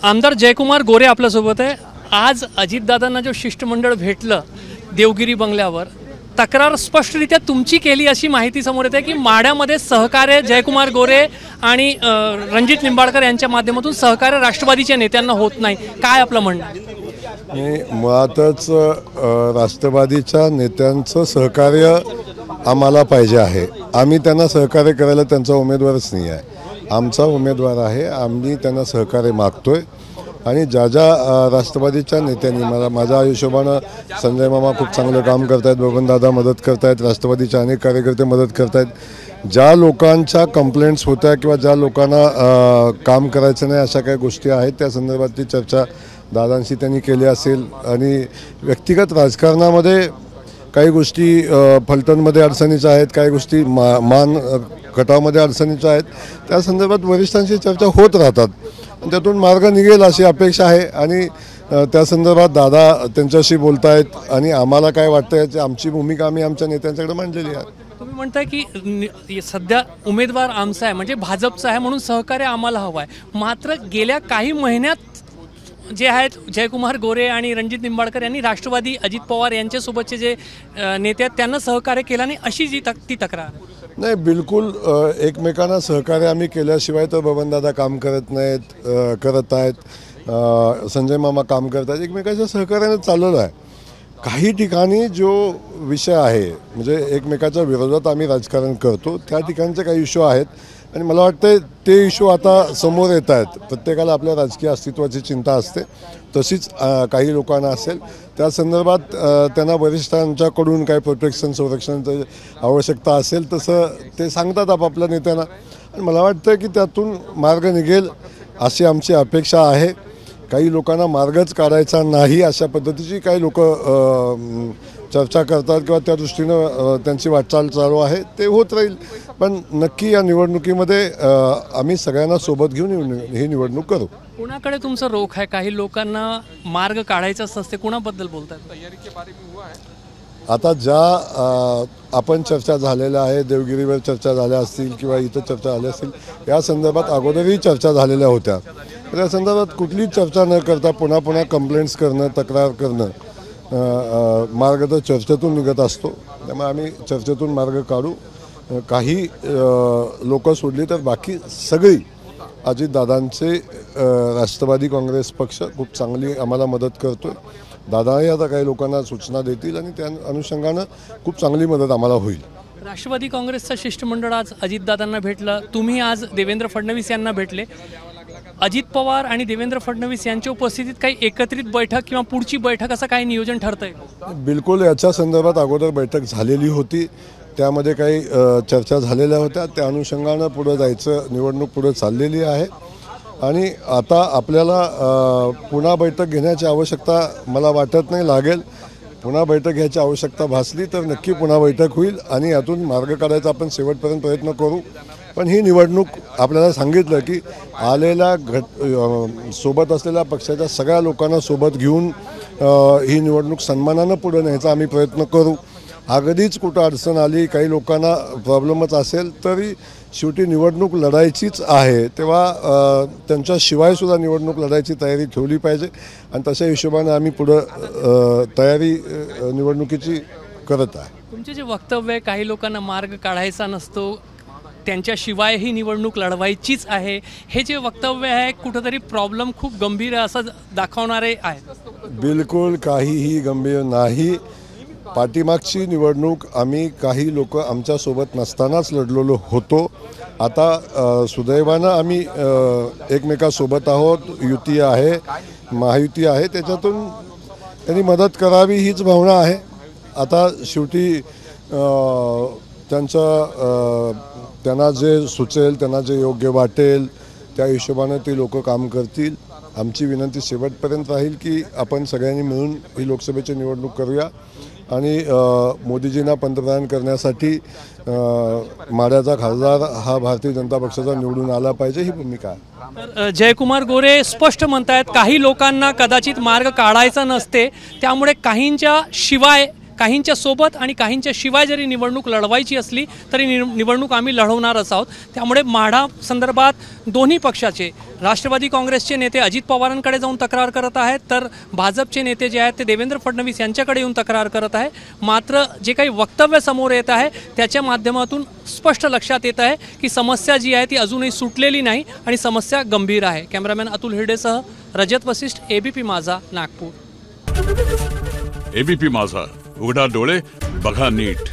आमदार जयकुमार गोरे आपल्यासोबत आहे। आज अजितदादांना जो शिष्टमंडळ भेटलं देवगिरी बंगल्यावर, तक्रार स्पष्टरित्या तुमची केली अशी माहिती समोर येते की माढ्यामध्ये सहकार्य जयकुमार गोरे आणि रणजित निंबाळकर यांच्या माध्यमातून सहकार्य राष्ट्रवादीच्या नेत्यांना होत नाही, काय आपलं म्हणणं आहे? मुळातच राष्ट्रवादीच्या नेत्यांचं सहकार्य आम्हाला पाहिजे आहे। आम्ही त्यांना सहकार्य करायला त्यांचा उमेदवारच नाही आहे, आमचा उमेदवार आहे। आम्ही त्यांना सहकार्य मागतोय आणि ज्या राष्ट्रवादीच्या नेत्यांनी माझ्या हिशोबानं संजय मामा खूप चांगलं काम करतायत, बबनदादा मदत करतायत, राष्ट्रवादीचे अनेक कार्यकर्ते मदत करतायत। ज्या लोकांच्या कंप्लेंट्स होत्या किंवा ज्या लोकांना काम करायचं नाही अशा काही गोष्टी आहेत, त्या संदर्भातली चर्चा दादांशी त्यांनी केली असेल। आणि व्यक्तिगत राजकारणामध्ये काही गोष्टी फलटणमध्ये अडचणीच्या आहेत, काही गोष्टी मान गटामध्ये अडचणीच्या आहेत, त्या संदर्भात वरिष्ठांशी चर्चा होत राहतात, त्यातून मार्ग निघेल अशी अपेक्षा आहे। आणि त्या संदर्भात दादा त्यांच्याशी बोलतायत आणि आम्हाला काय वाटतं याची आमची भूमिका आम्ही आमच्या नेत्यांच्याकडे मांडलेली आहे। तुम्ही म्हणताय की सध्या उमेदवार आमचा आहे म्हणजे भाजपचा आहे म्हणून सहकार्य आम्हाला हवं आहे, मात्र गेल्या काही महिन्यात जे आहेत जयकुमार गोरे आणि रणजित निंबाळकर यांनी राष्ट्रवादी अजित पवार यांच्यासोबतचे जे नेते आहेत त्यांना सहकार्य केलं नाही अशी ती तक्रार नाही। बिलकुल एकमेकांना सहकार्य आम्ही केल्याशिवाय तर बबनदादा काम करत नाहीत, करत आहेत, संजय मामा काम करत आहेत, एकमेकांच्या सहकार्याने चाललेलं आहे। काही ठिकाणी जो विषय आहे म्हणजे एकमेकाच्या विरोधात आम्ही राजकारण करतो, त्या ठिकाणचे काही इश्यू आहेत आणि मला वाटतं ते इश्यू आता समोर येत आहेत। प्रत्येकाला आपल्या राजकीय अस्तित्वाची चिंता असते, तशीच काही लोकांना असेल। त्या संदर्भात त्यांना वरिष्ठांच्याकडून काही प्रोटेक्शन संरक्षणाची आवश्यकता असेल तसं ते सांगतात आपापल्या नेत्यांना आणि मला वाटतं की त्यातून मार्ग निघेल अशी आमची अपेक्षा आहे। काही लोकांना मार्गच काढायचा नाही अशा पद्धतीची काही लोक चर्चा करतात किंवा त्या दृष्टीनं त्यांची वाटचाल चालू आहे, ते होत राहील। पण नक्की या निवडणुकीमध्ये आम्ही सगळ्यांना सोबत घेऊन ही निवडणूक करू। कुणाकडे तुमचा रोख आहे? काही लोकांना मार्ग काढायचाच नसते, कुणाबद्दल बोलतात? तयारी के बारे में हुआ है आता ज्या आपण चर्चा झालेल्या आहे, देवगिरीवर चर्चा झाल्या असतील किंवा इथं चर्चा झाल्या असतील, या संदर्भात अगोदरही चर्चा झालेल्या होत्या। त्या संदर्भात कुठलीच चर्चा न करता पुन्हा पुन्हा कंप्लेंट्स करणं, तक्रार करणं, मार्ग तर चर्चेतून निघत असतो, त्यामुळे आम्ही चर्चेतून मार्ग काढू। काही लोक सोडली तर बाकी सगळी अजितदादांचे राष्ट्रवादी काँग्रेस पक्ष खूप चांगली आम्हाला मदत करतोय। दादाही आता काही लोकांना सूचना देतील आणि त्या अनुषंगानं खूप चांगली मदत आम्हाला होईल। राष्ट्रवादी काँग्रेसचं शिष्टमंडळ आज अजितदादांना भेटलं, तुम्ही आज देवेंद्र फडणवीस यांना भेटले। अजित पवार आणि देवेंद्र फडणवीस यांच्या उपस्थितीत काही एकत्रित बैठक किंवा पुढची बैठक असं काही नियोजन ठरतंय? बिलकुल, याच्या संदर्भात अगोदर बैठक झालेली होती, त्यामध्ये काही चर्चा झालेल्या होत्या, त्या अनुषंगानं पुढे जायचं, निवडणूक पुढे चाललेली आहे आणि आता आपल्याला पुन्हा बैठक घेण्याची आवश्यकता मला वाटत नाही लागेल। पुन्हा बैठक घ्यायची आवश्यकता भासली तर नक्की पुन्हा बैठक होईल आणि यातून मार्ग काढायचा आपण शेवटपर्यंत प्रयत्न करू। पण ही निवडणूक आपल्याला सांगितलं की आलेल्या सोबत असलेल्या पक्षाच्या सगळ्या लोकांना सोबत घेऊन ही निवडणूक सन्मानानं पुढे न्यायचा आम्ही प्रयत्न करू। अगदीच कुठं अडचण आली, काही लोकांना प्रॉब्लेमच असेल तरी शेवटी निवडणूक लढायचीच आहे, तेव्हा त्यांच्याशिवायसुद्धा निवडणूक लढायची तयारी ठेवली पाहिजे आणि तशा हिशोबाने आम्ही पुढं तयारी निवडणुकीची करत आहे। तुमचे जे वक्तव्य आहे, काही लोकांना मार्ग काढायचा नसतो, त्यांच्याशिवाय ही निवडणूक लढवायचीच आहे, हे जे वक्तव्य आहे कुठंतरी प्रॉब्लेम खूप गंभीर असं दाखवणारे आहे? बिलकुल काहीही गंभीर नाही। पाठीमागची निवडणूक आम्ही काही लोक आमच्यासोबत नसतानाच लढलेलो होतो, आता सुदैवानं आम्ही एकमेकांसोबत आहोत, युती आहे, महायुती आहे, त्याच्यातून त्यांनी मदत करावी हीच भावना आहे। आता शेवटी त्यांना जे सुचेल, त्यांना जे योग्य वाटेल त्या हिशोबाने ते लोक काम करतील। आमची विनंती शेवटपर्यंत राहील की आपण सगळ्यांनी मिळून ही लोकसभेची निवडणूक करूया आणि मोदीजींना पंतप्रधान करण्यासाठी माढ्याचा खासदार हा भारतीय जनता पक्षाचा निवडून आला पाहिजे, ही भूमिका आहे। जयकुमार गोरे स्पष्ट म्हणतात काही लोकांना कदाचित मार्ग काढायचा नसते, त्यामुळे काहींच्या शिवाय काहींच्या सोबत आणि काहींच्या शिवाय जरी निवडणूक लढवायची असली तरी निवडणूक आम्ही लढवणारच आहोत. त्यामुळे माढा संदर्भात दोन्ही पक्षाचे राष्ट्रवादी काँग्रेसचे नेते अजित पवारांकडे जाऊन तक्रार करत आहेत, तर भाजपचे नेते जे आहेत ते देवेंद्र फडणवीस यांच्याकडे येऊन तक्रार करत आहे. मात्र जे काही वक्तव्य समोर येत आहे त्याच्या माध्यमातून स्पष्ट लक्षात येत आहे की समस्या जी आहे ती अजूनही सुटलेली नाही आणि समस्या गंभीर आहे. कॅमेरामॅन अतुल हिरडेसह रजत वसिष्ठ, एबीपी माझा, नागपूर. एबीपी माझा, उघडा डोळे बघा नीट.